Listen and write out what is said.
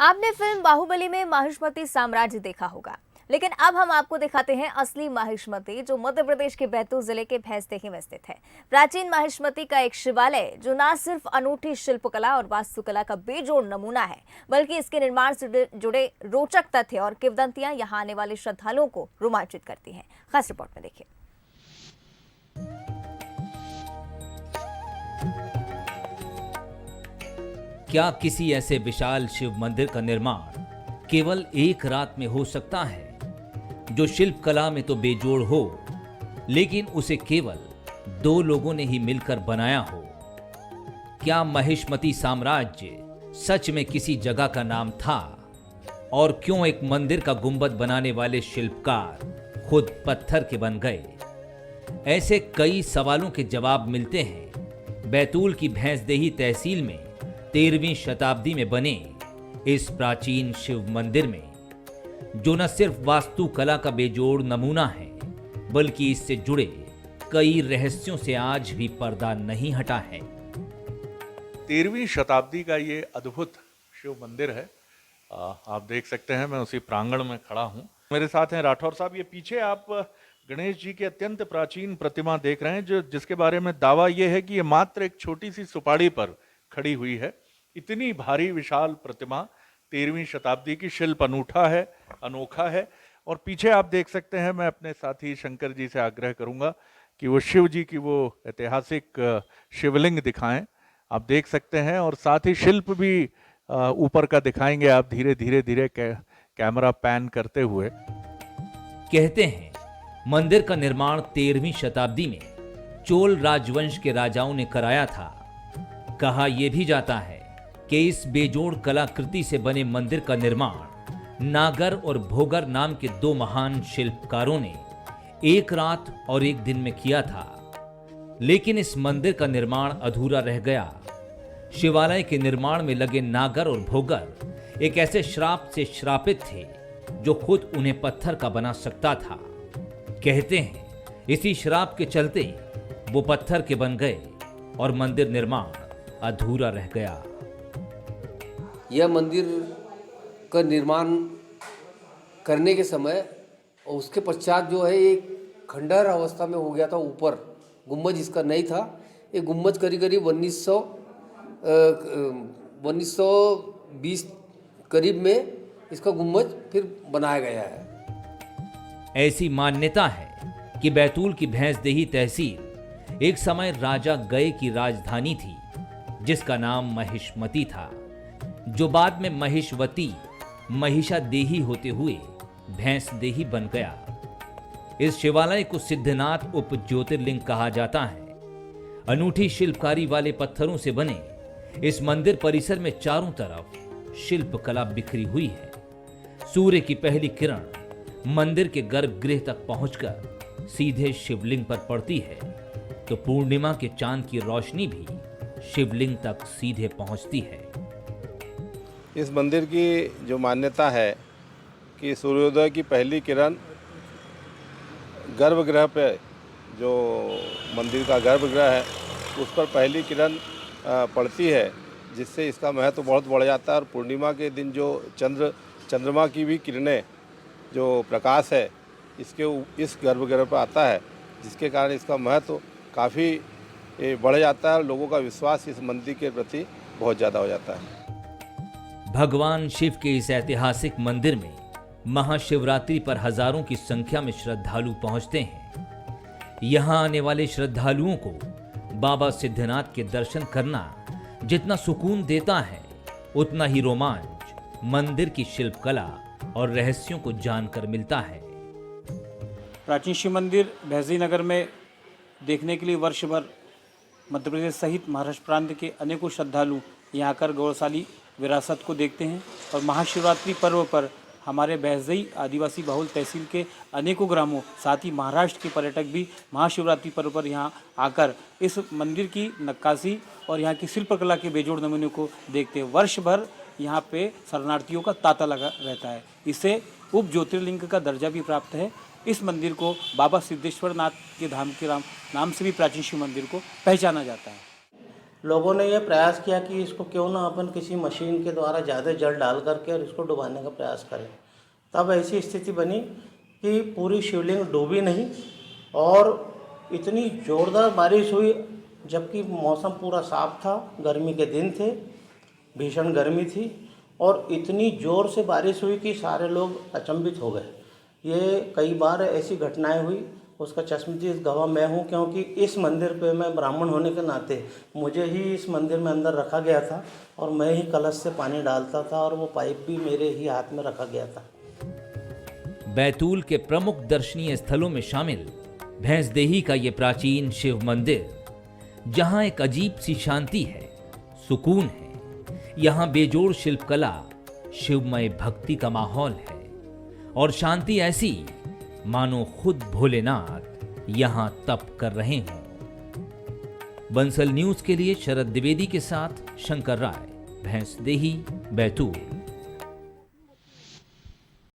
आपने फिल्म बाहुबली में माहिष्मती साम्राज्य देखा होगा, लेकिन अब हम आपको दिखाते हैं असली माहिष्मती, जो मध्य प्रदेश के बैतूल जिले के भैंसदेही में स्थित है। प्राचीन माहिष्मती का एक शिवालय जो न सिर्फ अनूठी शिल्पकला और वास्तुकला का बेजोड़ नमूना है, बल्कि इसके निर्माण से जुड़े रोचक तथ्य और किंवदंतियां यहां आने वाले श्रद्धालुओं को रोमांचित करती हैं। खास रिपोर्ट में देखिए। क्या किसी ऐसे विशाल शिव मंदिर का निर्माण केवल एक रात में हो सकता है, जो शिल्प कला में तो बेजोड़ हो, लेकिन उसे केवल दो लोगों ने ही मिलकर बनाया हो? क्या महिष्मती साम्राज्य सच में किसी जगह का नाम था? और क्यों एक मंदिर का गुंबद बनाने वाले शिल्पकार खुद पत्थर के बन गए? ऐसे कई सवालों के जवाब मिलते हैं बैतूल की भैंसदेही तहसील में 13वीं शताब्दी में बने इस प्राचीन शिव मंदिर में, जो न सिर्फ वास्तुकला का बेजोड़ नमूना है, बल्कि इससे जुड़े कई रहस्यों से आज भी पर्दा नहीं हटा है। 13वीं शताब्दी का ये अद्भुत शिव मंदिर है। आप देख सकते हैं, मैं उसी प्रांगण में खड़ा हूँ। मेरे साथ हैं राठौर साहब। ये पीछे आप गणेश जी की अत्यंत प्राचीन प्रतिमा देख रहे हैं, जिसके बारे में दावा ये है कि ये मात्र एक छोटी सी सुपाड़ी पर खड़ी हुई है। इतनी भारी विशाल प्रतिमा 13वीं शताब्दी की, शिल्प अनूठा है, अनोखा है। और पीछे आप देख सकते हैं, मैं अपने साथी शंकर जी से आग्रह करूंगा कि वो शिव जी की वो ऐतिहासिक शिवलिंग दिखाएं। आप देख सकते हैं, और साथ ही शिल्प भी ऊपर का दिखाएंगे आप धीरे कैमरा पैन करते हुए। कहते हैं मंदिर का निर्माण 13वीं शताब्दी में चोल राजवंश के राजाओं ने कराया था। कहा यह भी जाता है कि इस बेजोड़ कलाकृति से बने मंदिर का निर्माण नागर और भोगर नाम के दो महान शिल्पकारों ने एक रात और एक दिन में किया था। लेकिन इस मंदिर का निर्माण अधूरा रह गया। शिवालय के निर्माण में लगे नागर और भोगर एक ऐसे श्राप से श्रापित थे जो खुद उन्हें पत्थर का बना सकता था। कहते हैं इसी श्राप के चलते वो पत्थर के बन गए और मंदिर निर्माण अधूरा रह गया। यह मंदिर का निर्माण करने के समय और उसके पश्चात जो है एक खंडहर अवस्था में हो गया था। ऊपर गुम्बज इसका नहीं था। ये गुम्बज करीब करीब 1920 करीब में इसका गुम्बज फिर बनाया गया है। ऐसी मान्यता है कि बैतूल की भैंसदेही तहसील एक समय राजा गय की राजधानी थी, जिसका नाम महिष्मती था, जो बाद में महिषवती महिषादेही होते हुए भैंसदेही बन गया। इस शिवालय को सिद्धनाथ उप ज्योतिर्लिंग कहा जाता है। अनूठी शिल्पकारी वाले पत्थरों से बने इस मंदिर परिसर में चारों तरफ शिल्पकला बिखरी हुई है। सूर्य की पहली किरण मंदिर के गर्भगृह तक पहुंचकर सीधे शिवलिंग पर पड़ती है, तो पूर्णिमा के चांद की रोशनी भी शिवलिंग तक सीधे पहुंचती है। इस मंदिर की जो मान्यता है कि सूर्योदय की पहली किरण गर्भगृह पे, जो मंदिर का गर्भगृह है, उस पर पहली किरण पड़ती है, जिससे इसका महत्व बहुत बढ़ जाता है। और पूर्णिमा के दिन जो चंद्रमा की भी किरणें, जो प्रकाश है, इस गर्भगृह पर आता है, जिसके कारण इसका महत्व काफ़ी बढ़ जाता है और लोगों का विश्वास इस मंदिर के प्रति बहुत ज़्यादा हो जाता है। भगवान शिव के इस ऐतिहासिक मंदिर में महाशिवरात्रि पर हजारों की संख्या में श्रद्धालु पहुंचते हैं। यहां आने वाले श्रद्धालुओं को बाबा सिद्धनाथ के दर्शन करना जितना सुकून देता है, उतना ही रोमांच मंदिर की शिल्पकला और रहस्यों को जानकर मिलता है। प्राचीन शिव मंदिर भैंसदेही नगर में देखने के लिए वर्ष भर मध्य प्रदेश सहित महाराष्ट्र प्रांत के अनेकों श्रद्धालु यहाँ आकर गौरवशाली विरासत को देखते हैं। और महाशिवरात्रि पर्व पर हमारे भैंसदेही आदिवासी बहुल तहसील के अनेकों ग्रामों, साथ ही महाराष्ट्र के पर्यटक भी महाशिवरात्रि पर्व पर यहाँ आकर इस मंदिर की नक्काशी और यहाँ की शिल्पकला के बेजोड़ नमूने को देखते हैं। वर्ष भर यहाँ पे शरणार्थियों का तांता लगा रहता है। इसे उप ज्योतिर्लिंग का दर्जा भी प्राप्त है। इस मंदिर को बाबा सिद्धेश्वर नाथ के धाम के नाम से भी प्राचीन शिव मंदिर को पहचाना जाता है। लोगों ने यह प्रयास किया कि इसको क्यों ना अपन किसी मशीन के द्वारा ज़्यादा जल डाल करके और इसको डुबाने का प्रयास करें। तब ऐसी स्थिति बनी कि पूरी शिवलिंग डूबी नहीं और इतनी ज़ोरदार बारिश हुई, जबकि मौसम पूरा साफ था, गर्मी के दिन थे, भीषण गर्मी थी और इतनी ज़ोर से बारिश हुई कि सारे लोग अचंभित हो गए। ये कई बार ऐसी घटनाएं हुई, उसका चश्मदीद गवाह मैं हूँ, क्योंकि इस मंदिर पे मैं ब्राह्मण होने के नाते मुझे ही इस मंदिर में अंदर रखा गया था और मैं ही कलश से पानी डालता था और वो पाइप भी मेरे ही हाथ में रखा गया था। बैतूल के प्रमुख दर्शनीय स्थलों में शामिल भैंसदेही का ये प्राचीन शिव मंदिर, जहां एक अजीब सी शांति है, सुकून है। यहां बेजोड़ शिल्पकला, शिवमय भक्ति का माहौल है और शांति ऐसी मानो खुद भोलेनाथ यहां तप कर रहे हों। बंसल न्यूज के लिए शरद द्विवेदी के साथ शंकर राय, भैंसदेही, बैतूल।